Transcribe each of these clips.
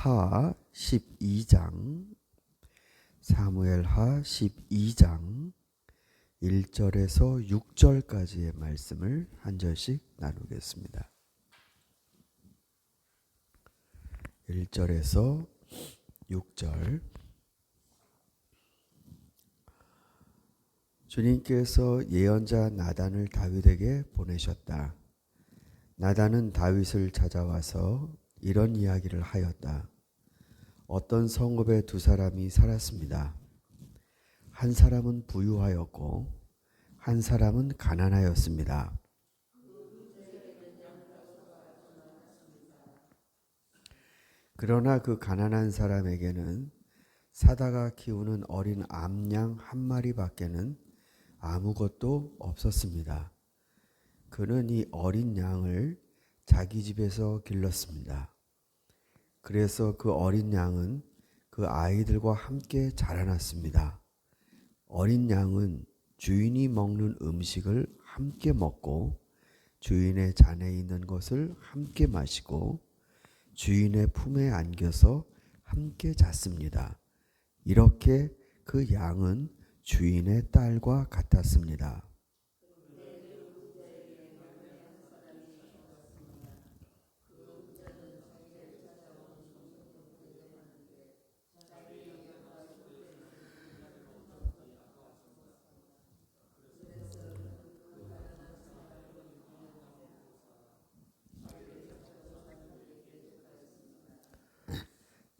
하 12장 사무엘하 12장 1절에서 6절까지의 말씀을 한 절씩 나누겠습니다. 1절에서 6절. 주님께서 예언자 나단을 다윗에게 보내셨다. 나단은 다윗을 찾아와서 이런 이야기를 하였다. 어떤 성읍에 두 사람이 살았습니다. 한 사람은 부유하였고 한 사람은 가난하였습니다. 그러나 그 가난한 사람에게는 사다가 키우는 어린 암양 한 마리밖에는 아무것도 없었습니다. 그는 이 어린 양을 자기 집에서 길렀습니다. 그래서 그 어린 양은 그 아이들과 함께 자라났습니다. 어린 양은 주인이 먹는 음식을 함께 먹고 주인의 잔에 있는 것을 함께 마시고 주인의 품에 안겨서 함께 잤습니다. 이렇게 그 양은 주인의 딸과 같았습니다.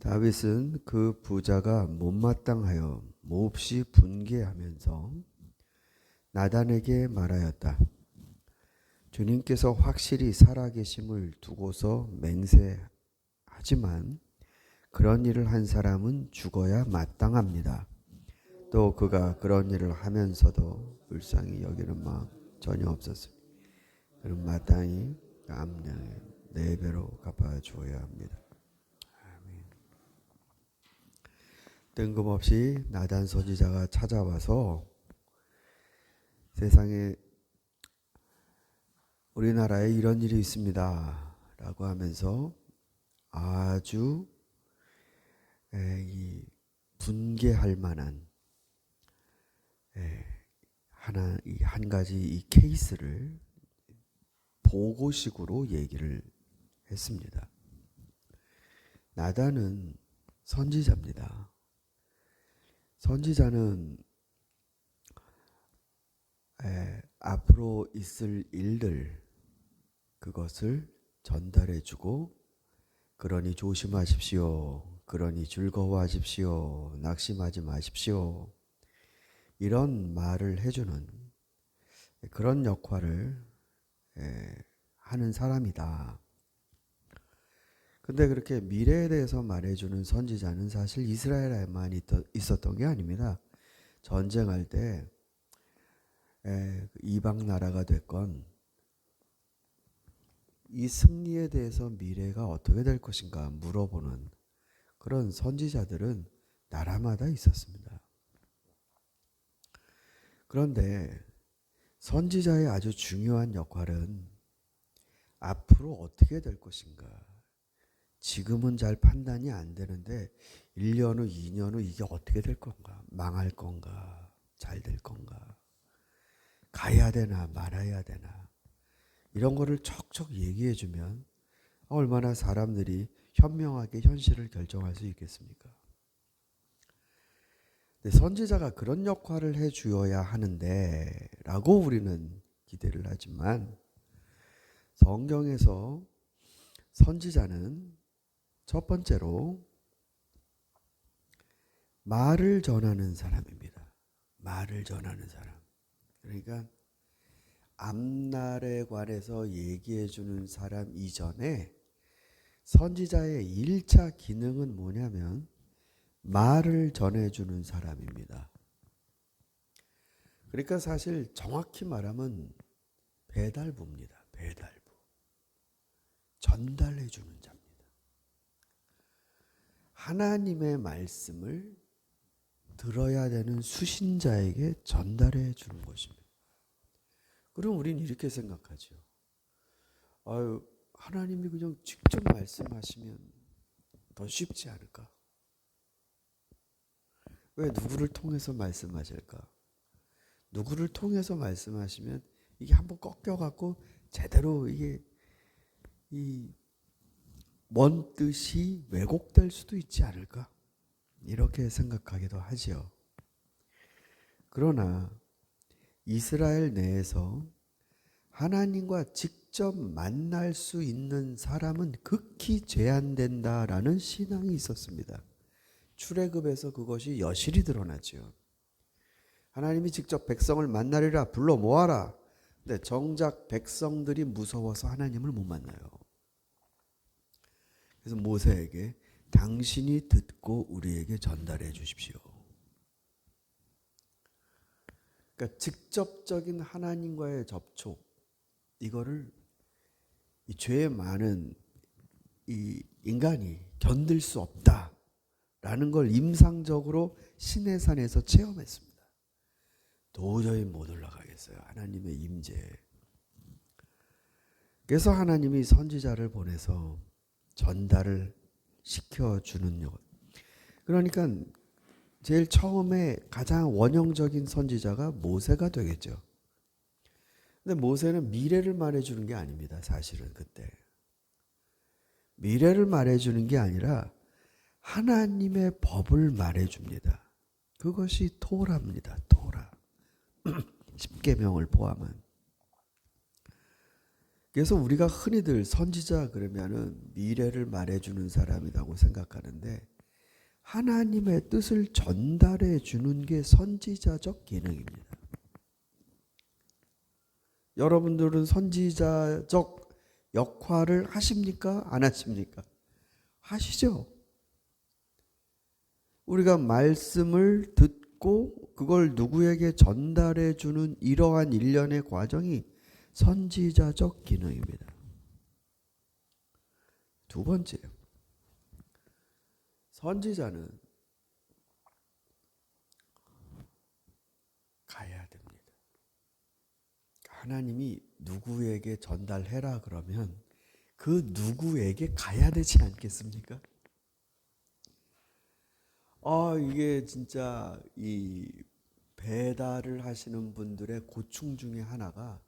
다윗은 그 부자가 못마땅하여 몹시 분개하면서 나단에게 말하였다. 주님께서 확실히 살아계심을 두고서 맹세하지만 그런 일을 한 사람은 죽어야 마땅합니다. 또 그가 그런 일을 하면서도 불쌍히 여기는 마음 전혀 없었습니다. 그는 마땅히 암양의 4배로 갚아주어야 합니다. 뜬금없이 나단 선지자가 찾아와서 세상에 우리나라에 이런 일이 있습니다 라고 하면서 아주 분개할 만한 한 가지 이 케이스를 보고식으로 얘기를 했습니다. 나단은 선지자입니다. 선지자는 앞으로 있을 일들 그것을 전달해주고 그러니 조심하십시오. 그러니 즐거워하십시오. 낙심하지 마십시오. 이런 말을 해주는 그런 역할을 하는 사람이다. 근데 그렇게 미래에 대해서 말해주는 선지자는 사실 이스라엘에만 있었던 게 아닙니다. 전쟁할 때 이방 나라가 됐건 이 승리에 대해서 미래가 어떻게 될 것인가 물어보는 그런 선지자들은 나라마다 있었습니다. 그런데 선지자의 아주 중요한 역할은 앞으로 어떻게 될 것인가. 지금은 잘 판단이 안 되는데 1년 후, 2년 후 이게 어떻게 될 건가? 망할 건가? 잘 될 건가? 가야 되나 말아야 되나? 이런 거를 척척 얘기해 주면 얼마나 사람들이 현명하게 현실을 결정할 수 있겠습니까? 근데 선지자가 그런 역할을 해 주어야 하는데 라고 우리는 기대를 하지만 성경에서 선지자는 첫 번째로 말을 전하는 사람입니다. 말을 전하는 사람. 그러니까 앞날에 관해서 얘기해 주는 사람 이전에 선지자의 1차 기능은 뭐냐면 말을 전해주는 사람입니다. 그러니까 사실 정확히 말하면 배달부입니다. 배달부. 전달해주는 자입니다. 하나님의 말씀을 들어야 되는 수신자에게 전달해 주는 것입니다. 그럼 우리는 이렇게 생각하죠. 하나님이 그냥 직접 말씀하시면 더 쉽지 않을까? 왜 누구를 통해서 말씀하실까? 누구를 통해서 말씀하시면 이게 한번 꺾여갖고 제대로 이게 이 먼 뜻이 왜곡될 수도 있지 않을까? 이렇게 생각하기도 하지요. 그러나 이스라엘 내에서 하나님과 직접 만날 수 있는 사람은 극히 제한된다라는 신앙이 있었습니다. 출애굽에서 그것이 여실히 드러나죠. 하나님이 직접 백성을 만나리라 불러 모아라. 근데 정작 백성들이 무서워서 하나님을 못 만나요. 그래서 모세에게 당신이 듣고 우리에게 전달해 주십시오. 그러니까 직접적인 하나님과의 접촉, 이거를 이 죄 많은 이 인간이 견딜 수 없다라는 걸 임상적으로 시내산에서 체험했습니다. 도저히 못 올라가겠어요. 하나님의 임재. 그래서 하나님이 선지자를 보내서 전달을 시켜주는 것. 그러니까 제일 처음에 가장 원형적인 선지자가 모세가 되겠죠. 근데 모세는 미래를 말해주는 게 아닙니다. 사실은 그때. 미래를 말해주는 게 아니라 하나님의 법을 말해줍니다. 그것이 토라입니다. 토라. 십계명을 포함한. 그래서 우리가 흔히들 선지자 그러면은 미래를 말해주는 사람이라고 생각하는데 하나님의 뜻을 전달해 주는 게 선지자적 기능입니다. 여러분들은 선지자적 역할을 하십니까? 안 하십니까? 하시죠. 우리가 말씀을 듣고 그걸 누구에게 전달해 주는 이러한 일련의 과정이 선지자적 기능입니다. 두 번째, 선지자는 가야 됩니다. 하나님이 누구에게 전달해라 그러면 그 누구에게 가야 되지 않겠습니까? 이게 진짜 이 배달을 하시는 분들의 고충 중에 하나가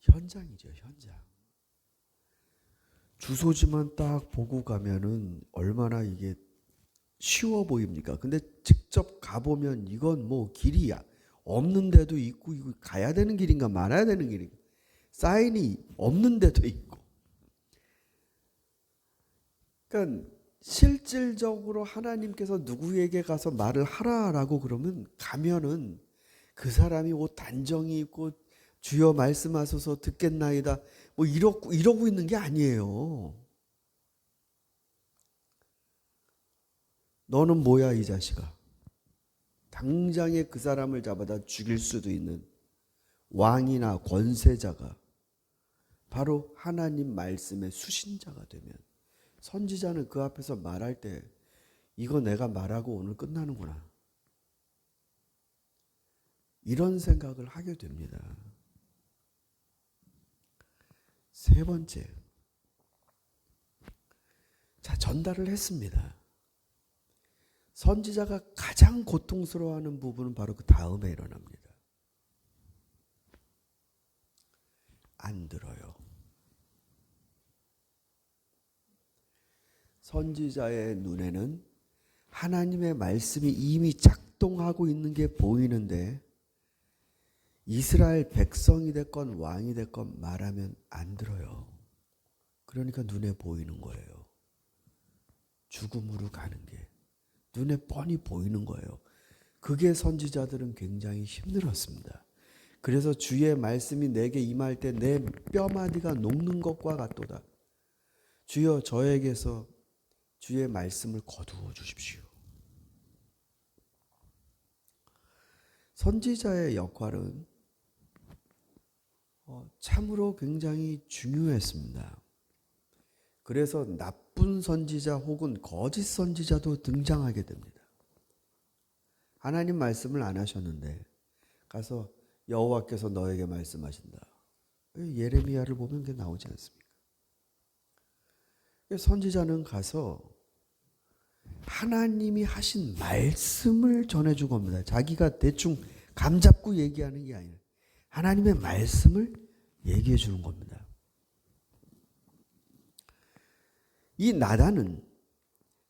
현장이죠, 현장. 주소지만 딱 보고 가면은 얼마나 이게 쉬워 보입니까? 근데 직접 가보면 이건 뭐 길이 없는 데도 있고, 이거 가야 되는 길인가 말아야 되는 길인가, 사인이 없는 데도 있고. 그러니까 실질적으로 하나님께서 누구에게 가서 말을 하라라고 그러면 가면은 그 사람이 옷 단정히 입고 주여 말씀하소서 듣겠나이다 뭐 이러고 있는 게 아니에요. 너는 뭐야 이 자식아. 당장에 그 사람을 잡아다 죽일 수도 있는 왕이나 권세자가 바로 하나님 말씀의 수신자가 되면 선지자는 그 앞에서 말할 때 이거 내가 말하고 오늘 끝나는구나, 이런 생각을 하게 됩니다. 세 번째, 자, 전달을 했습니다. 선지자가 가장 고통스러워하는 부분은 바로 그 다음에 일어납니다. 안 들어요. 선지자의 눈에는 하나님의 말씀이 이미 작동하고 있는 게 보이는데 이스라엘 백성이 됐건 왕이 됐건 말하면 안 들어요. 그러니까 눈에 보이는 거예요. 죽음으로 가는 게 눈에 뻔히 보이는 거예요. 그게 선지자들은 굉장히 힘들었습니다. 그래서 주의 말씀이 내게 임할 때 내 뼈마디가 녹는 것과 같도다. 주여 저에게서 주의 말씀을 거두어 주십시오. 선지자의 역할은 참으로 굉장히 중요했습니다. 그래서 나쁜 선지자 혹은 거짓 선지자도 등장하게 됩니다. 하나님 말씀을 안 하셨는데 가서 여호와께서 너에게 말씀하신다. 예레미야를 보면 그게 나오지 않습니까? 선지자는 가서 하나님이 하신 말씀을 전해준 겁니다. 자기가 대충 감잡고 얘기하는 게 아니라 하나님의 말씀을 얘기해 주는 겁니다. 이 나단은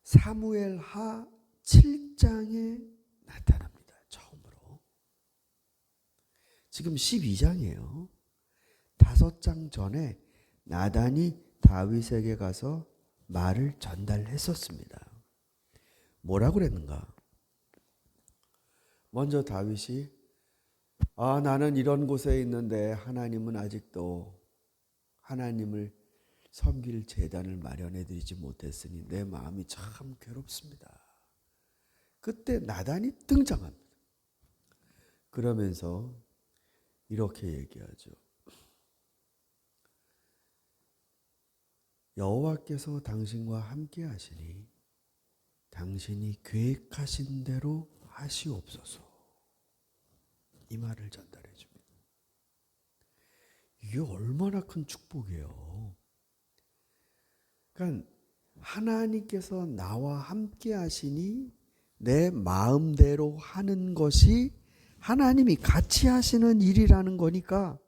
사무엘하 7장에 나타납니다. 처음으로. 지금 12장이에요. 5장 전에 나단이 다윗에게 가서 말을 전달했었습니다. 뭐라고 그랬는가? 먼저 다윗이 나는 이런 곳에 있는데 하나님은 아직도 하나님을 섬길 제단을 마련해 드리지 못했으니 내 마음이 참 괴롭습니다. 그때 나단이 등장합니다. 그러면서 이렇게 얘기하죠. 여호와께서 당신과 함께 하시니 당신이 계획하신 대로 하시옵소서. 이 말을 전달해 줍니다. 이게 얼마나 큰 축복이에요. 그러니까 하나님께서 나와 함께 하시니 내 마음대로 하는 것이 하나님이 같이 하시는 일이라는 거니까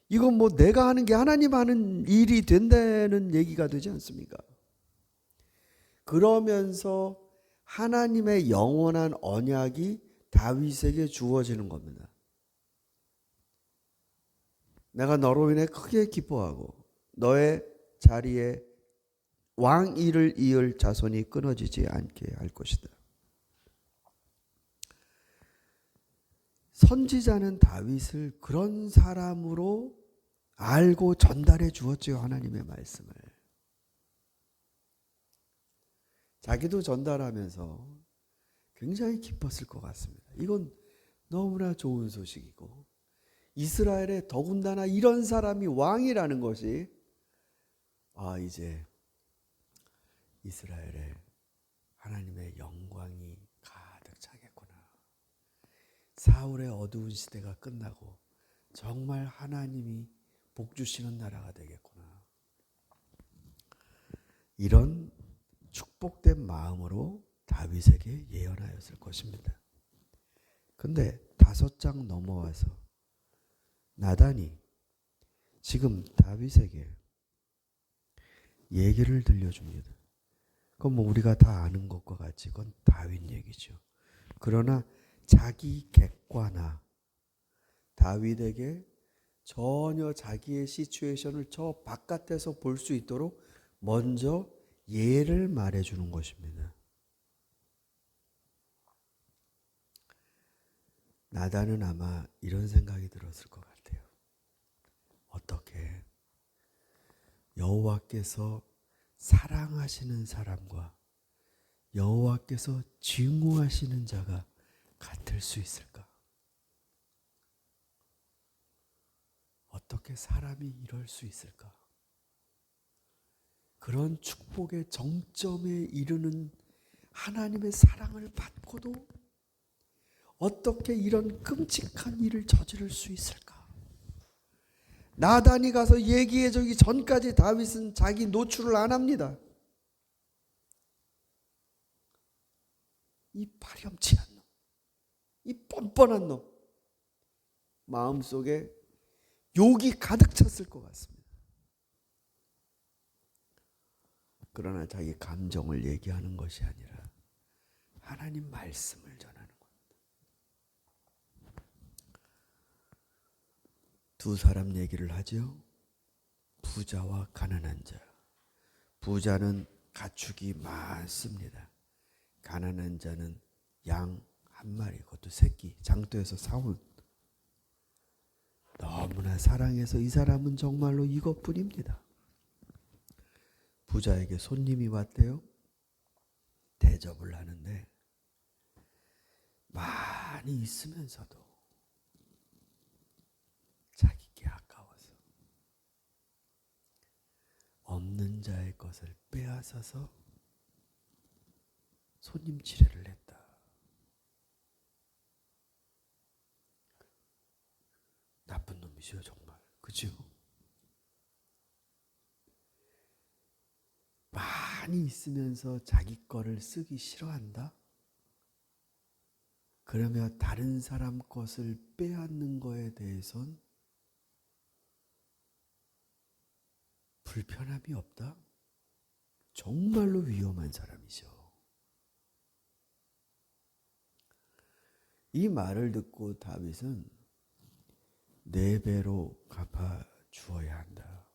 이건 뭐 내가 하는 게 하나님 하는 일이 된다는 얘기가 되지 않습니까? 그러면서 하나님의 영원한 언약이 다윗에게 주어지는 겁니다. 내가 너로 인해 크게 기뻐하고 너의 자리에 왕위를 이을 자손이 끊어지지 않게 할 것이다. 선지자는 다윗을 그런 사람으로 알고 전달해 주었죠. 하나님의 말씀을. 자기도 전달하면서 굉장히 기뻤을 것 같습니다. 이건 너무나 좋은 소식이고 이스라엘에 더군다나 이런 사람이 왕이라는 것이 이제 이스라엘에 하나님의 영광이 가득 차겠구나. 사울의 어두운 시대가 끝나고 정말 하나님이 복 주시는 나라가 되겠구나. 이런 축복된 마음으로 다윗에게 예언하였을 것입니다. 근데 5장 넘어와서 나단이 지금 다윗에게 얘기를 들려줍니다. 그건 뭐 우리가 다 아는 것과 같이 그건 다윗 얘기죠. 그러나 자기 객관화, 다윗에게 전혀 자기의 시츄에이션을 저 바깥에서 볼 수 있도록 먼저 예를 말해주는 것입니다. 나단은 아마 이런 생각이 들었을 것 같아요. 어떻게 여호와께서 사랑하시는 사람과 여호와께서 증오하시는 자가 같을 수 있을까? 어떻게 사람이 이럴 수 있을까? 그런 축복의 정점에 이르는 하나님의 사랑을 받고도 어떻게 이런 끔찍한 일을 저지를 수 있을까? 나단이 가서 얘기해 주기 전까지 다윗은 자기 노출을 안 합니다. 이 파렴치한 놈, 이 뻔뻔한 놈, 마음속에 욕이 가득 찼을 것 같습니다. 그러나 자기 감정을 얘기하는 것이 아니라 하나님 말씀을 전하는 겁니다. 두 사람 얘기를 하죠. 부자와 가난한 자. 부자는 가축이 많습니다. 가난한 자는 양 한 마리, 그것도 새끼, 장터에서 사온. 너무나 사랑해서 이 사람은 정말로 이것뿐입니다. 부자에게 손님이 왔대요. 대접을 하는데 많이 있으면서도 자기께 아까워서 없는 자의 것을 빼앗아서 손님 치레를 했다. 나쁜 놈이죠, 정말. 그죠? 많이 있으면서 자기 거를 쓰기 싫어한다? 그러면 다른 사람 것을 빼앗는 거에 대해선 불편함이 없다? 정말로 위험한 사람이죠. 이 말을 듣고 다윗은 4배로 갚아 주어야 한다.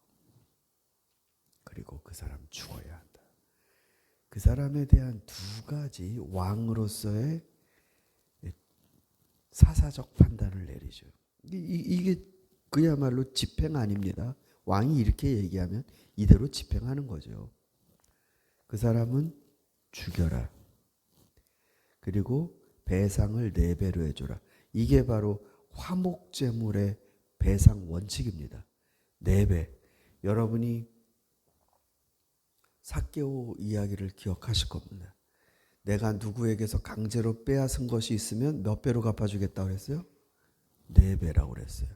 그리고 그 사람 죽어야 한다. 그 사람에 대한 2가지 왕으로서의 사사적 판단을 내리죠. 이게 그야말로 집행 아닙니다. 왕이 이렇게 얘기하면 이대로 집행하는 거죠. 그 사람은 죽여라. 그리고 배상을 4배로 해줘라. 이게 바로 화목제물의 배상 원칙입니다. 4배. 여러분이 삭개오 이야기를 기억하실 겁니다. 내가 누구에게서 강제로 빼앗은 것이 있으면 몇 배로 갚아주겠다고 그랬어요? 4배라고 그랬어요.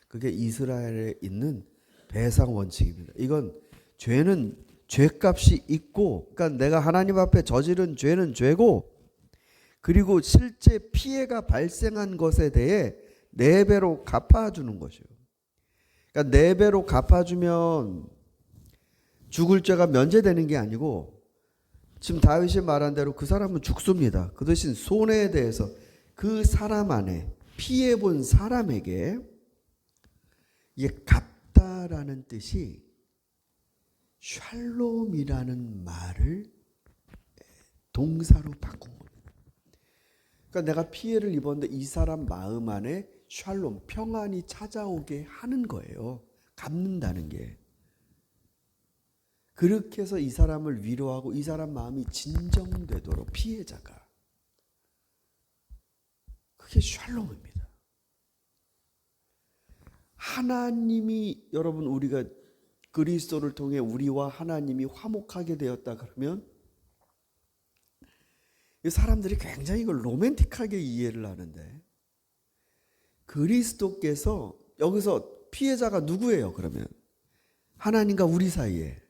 그게 이스라엘에 있는 배상 원칙입니다. 이건 죄는 죄값이 있고, 그러니까 내가 하나님 앞에 저지른 죄는 죄고, 그리고 실제 피해가 발생한 것에 대해 4배로 갚아주는 것이에요. 그러니까 4배로 갚아주면 죽을 죄가 면제되는 게 아니고, 지금 다윗이 말한 대로 그 사람은 죽습니다. 그 대신 손해에 대해서 그 사람 안에 피해본 사람에게 이게 갚다라는 뜻이 샬롬이라는 말을 동사로 바꾼 겁니다. 그러니까 내가 피해를 입었는데 이 사람 마음 안에 샬롬, 평안이 찾아오게 하는 거예요. 갚는다는 게. 그렇게 해서 이 사람을 위로하고 이 사람 마음이 진정되도록 피해자가. 그게 샬롬입니다. 하나님이 여러분 우리가 그리스도를 통해 우리와 하나님이 화목하게 되었다 그러면 사람들이 굉장히 이걸 로맨틱하게 이해를 하는데 그리스도께서 여기서 피해자가 누구예요? 그러면 하나님과 우리 사이에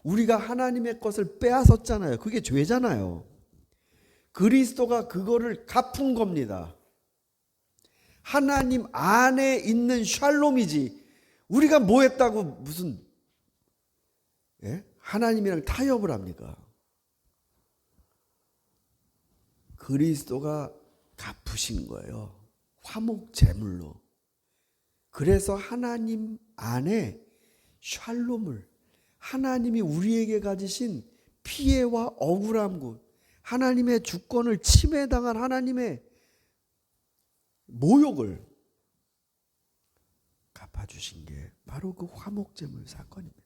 우리가 하나님의 것을 빼앗았잖아요. 그게 죄잖아요. 그리스도가 그거를 갚은 겁니다. 하나님 안에 있는 샬롬이지 우리가 뭐 했다고 무슨 하나님이랑 타협을 합니까? 그리스도가 갚으신 거예요. 화목 제물로. 그래서 하나님 안에 샬롬을 하나님이 우리에게 가지신 피해와 억울함, 하나님의 주권을 침해당한 하나님의 모욕을 갚아주신 게 바로 그 화목제물 사건입니다.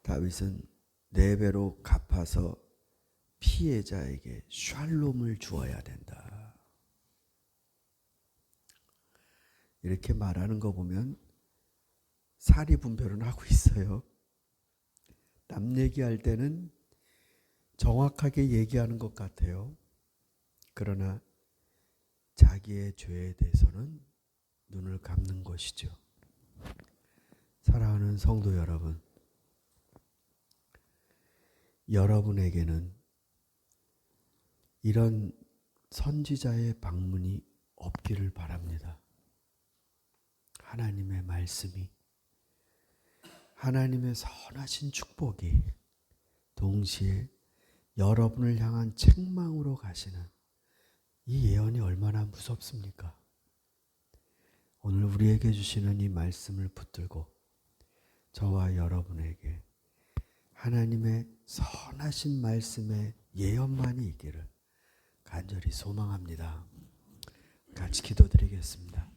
다윗은 4배로 갚아서 피해자에게 샬롬을 주어야 된다. 이렇게 말하는 거 보면 사리분별은 하고 있어요. 남 얘기할 때는 정확하게 얘기하는 것 같아요. 그러나 자기의 죄에 대해서는 눈을 감는 것이죠. 사랑하는 성도 여러분, 여러분에게는 이런 선지자의 방문이 없기를 바랍니다. 하나님의 말씀이, 하나님의 선하신 축복이 동시에 여러분을 향한 책망으로 가시는 이 예언이 얼마나 무섭습니까? 오늘 우리에게 주시는 이 말씀을 붙들고 저와 여러분에게 하나님의 선하신 말씀의 예언만이 있기를 간절히 소망합니다. 같이 기도드리겠습니다.